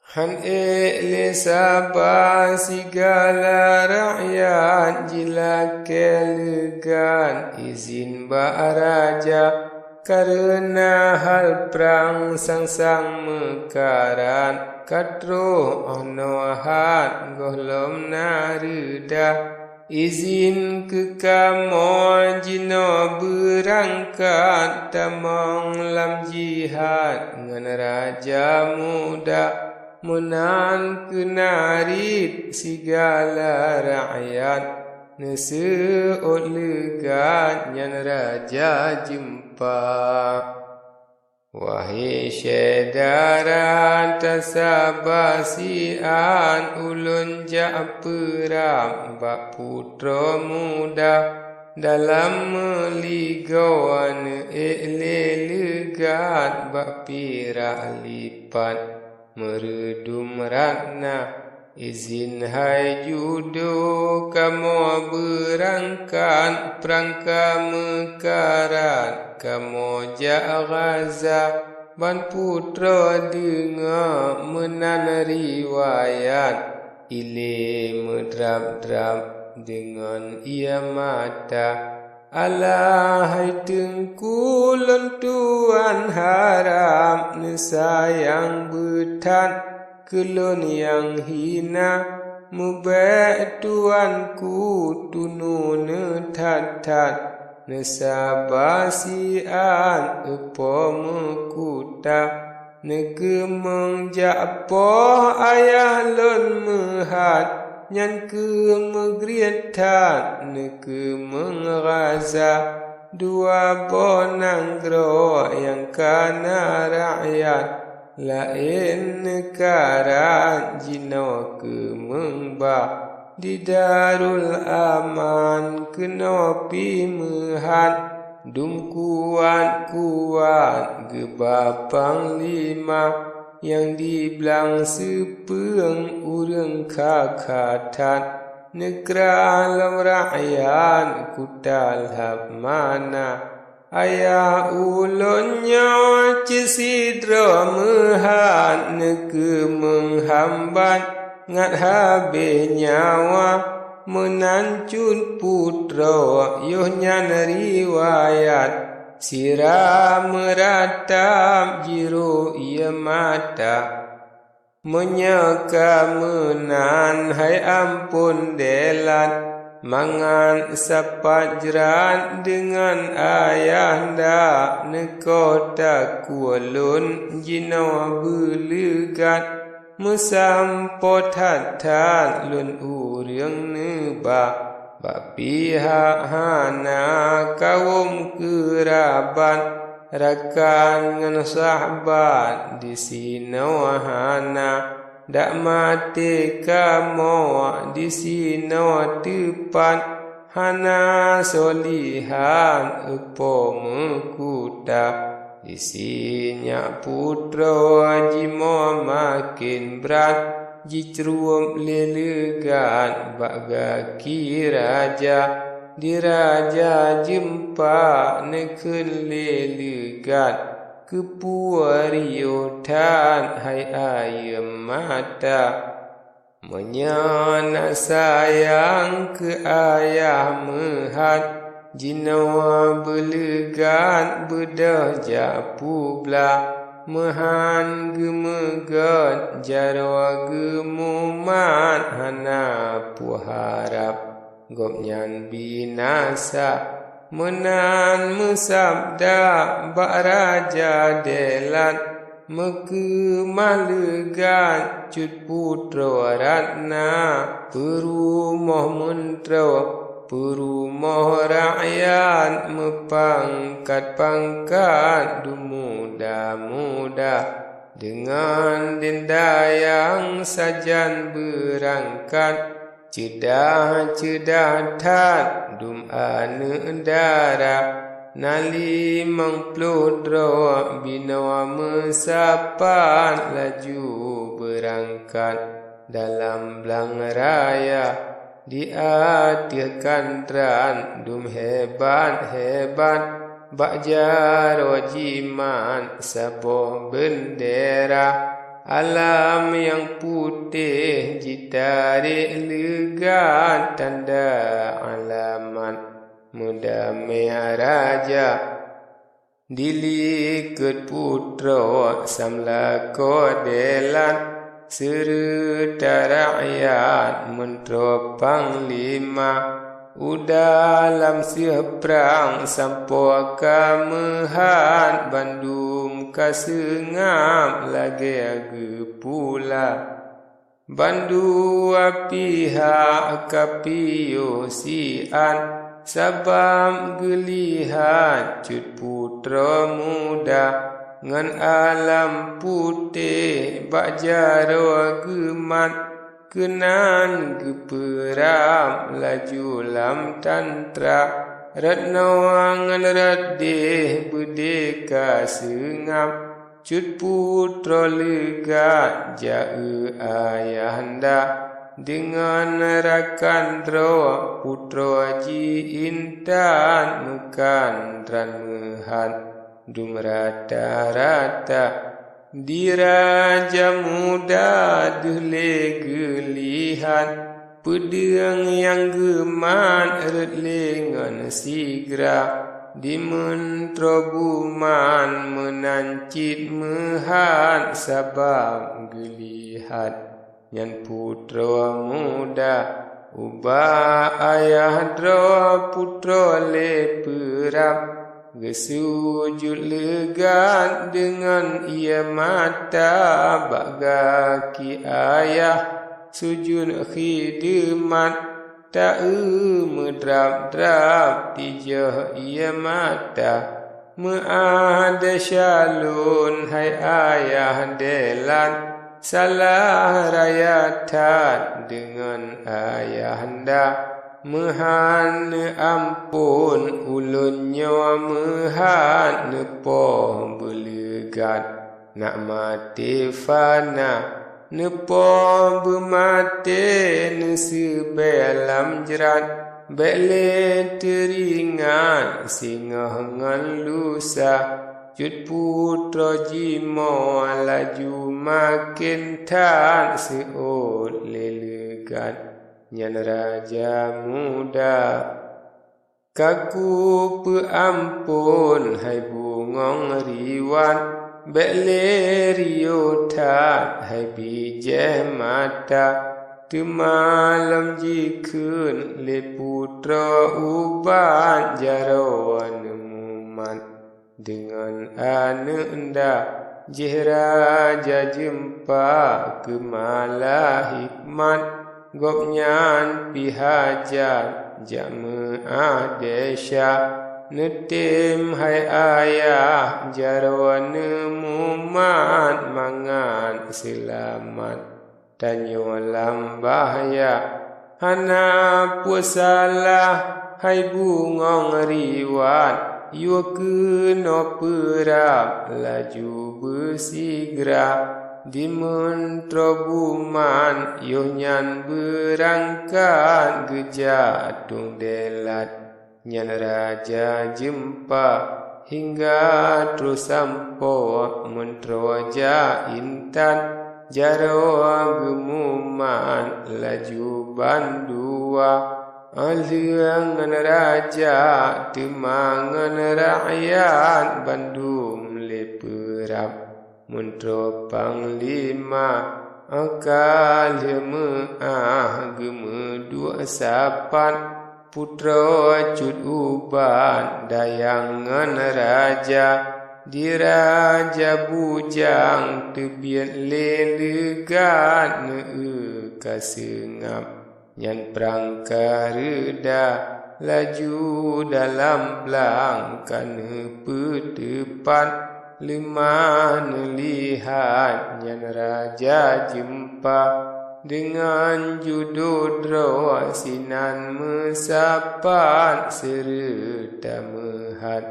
Han le sabah segala rakyat jila kelegan izin raja karena hal perang sang mekaran katro onohat golom narida izin ke kamu jino berangkat tamang lam jihad ngan raja muda menan kenarit segala rakyat neseut legat nyan raja jumpa. Wahai syedara tasabasian ulun jak perang bak putra muda dalam meligawan legat bak pirah lipat meredum ratna izin hai judo kamu berangkat perangka mekaran kamu jak Gaza ban putra dengar menan riwayat ile medrap-drap dengan ia mata alahai tengkulun tuan haram nesayang betan kelun yang hina mubaik tuanku tunun tat-tat nesabasian epo mekuta negemeng jakpo ayah lon mehat nyan ke megrietat ke mengaza dua bonang gro yang kana rakyat lain negara jino ke mengba di darul aman kenopi mehat dum kuat gebapang lima yang dibelang sepeng urang kakatan negara alam rakyat kutalhab mana ayah ulunnya cisidra mehat neke menghambat ngat habis nyawa menancun putra yuhnya riwayat siram meratap jiru ia mata menyeka menan hai ampun delat mangan sapat jerat dengan ayahanda nekota kualun jino belegat mesampot hatat lun urang nebak bak pihak hana kaum kerabat rakan ngan sahabat di sino hana dak mati kamu di sino tepat hana solihan epo mekuta di sinya putra jimo makin berat jicruam lelegan baga ki raja di raja jempa neken lelegan kepuariotan hai ayam mata menyana sayang ke ayah mehat jinawa belegan bedah japu belah mehan gemegat jarwa gemumat hana puharap gopnyan binasa menan mesabda bak raja delat mekemalegan cut putra ratna perumah mentera perumah rakyat mepangkat-pangkat muda-muda dengan dendayang sajan berangkat cedah-cedah tat dum ane dara nali mangplodro binawa mesapat laju berangkat dalam belang raya diatikan tran dum hebat-hebat bak jaro jiman sabo bendera alam yang putih jitarik lega tanda alamat mudamai raja dilikut putra samla kodelan serta rakyat mentera panglima udalam seperang sampo kamehan Bandung kasengam lagi pula Bandua pihak kapiyo sian sabam gelihat cut putra muda ngan alam putih bak jaro gemat kenan geperam laju lam tantra ratna ngan radih berdeka sengam cut putra lega jauh ayahanda dengan rakandra putra ji intan mekan ran mehan dum rata-rata diraja muda dele gelihan pedang yang geman eret lengan sigra di mentro buman menancit mehan sabab gelihat Nyan putra muda ubah ayah dra putra leperam gesujud lega dengan ia mata bagaki ayah sujud khidmat tak medrap-drap tijah ia mata meada syalun hai ayah delan salah rayatan dengan ayahanda mehan ampun ulunnya mehan nepo belegat nak mati fana nepo bermati nesebelam jerat bele teringat singa ngan lusa cut putra jimo laju makin tan seot lelegat nyan raja muda kaku peampun hai bungong riwan bele riotan hai bijeh mata temalam jikun le putra uban jarawan muman dengan ananda jihraja jempa kemala hikmat gopnyan pihajat jamaah desya netim hai ayah jarwan muman mangan selamat tanyo lam bahaya hana pusalah hai bungong riwan Yo kena perap laju bersigra di mentro buman yo nyan berangkat gejatung delat nyan raja jempa hingga terus sampo mentro ja intan jaro gemuman laju bandua Aliangan raja temangan rakyat Bandung leperap mentro panglima akal meah gemedua sapan putra cut uban dayangan raja diraja bujang tebiat lelegat ne kasengap Nyan prangkareda laju dalam belangkan pedepan lemah nelihat nyan raja jempa dengan judodra sinan mesapan serta mehat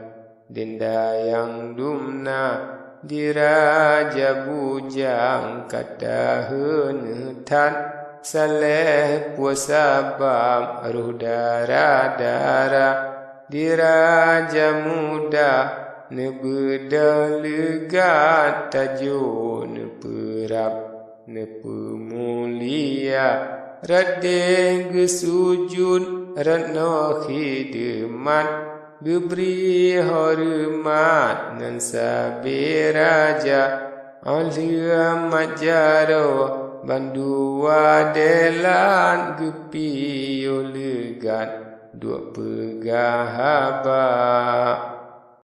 denda yang dumna diraja bujang kata henetan saleh puasa bab ruh darah diraja muda ne bedalegat tajo ne perap ne pemulia radeng gesujud ratno khidemat beri hormat ngan sabiraja alia majaro bandua delan gepi legat dua pegahaba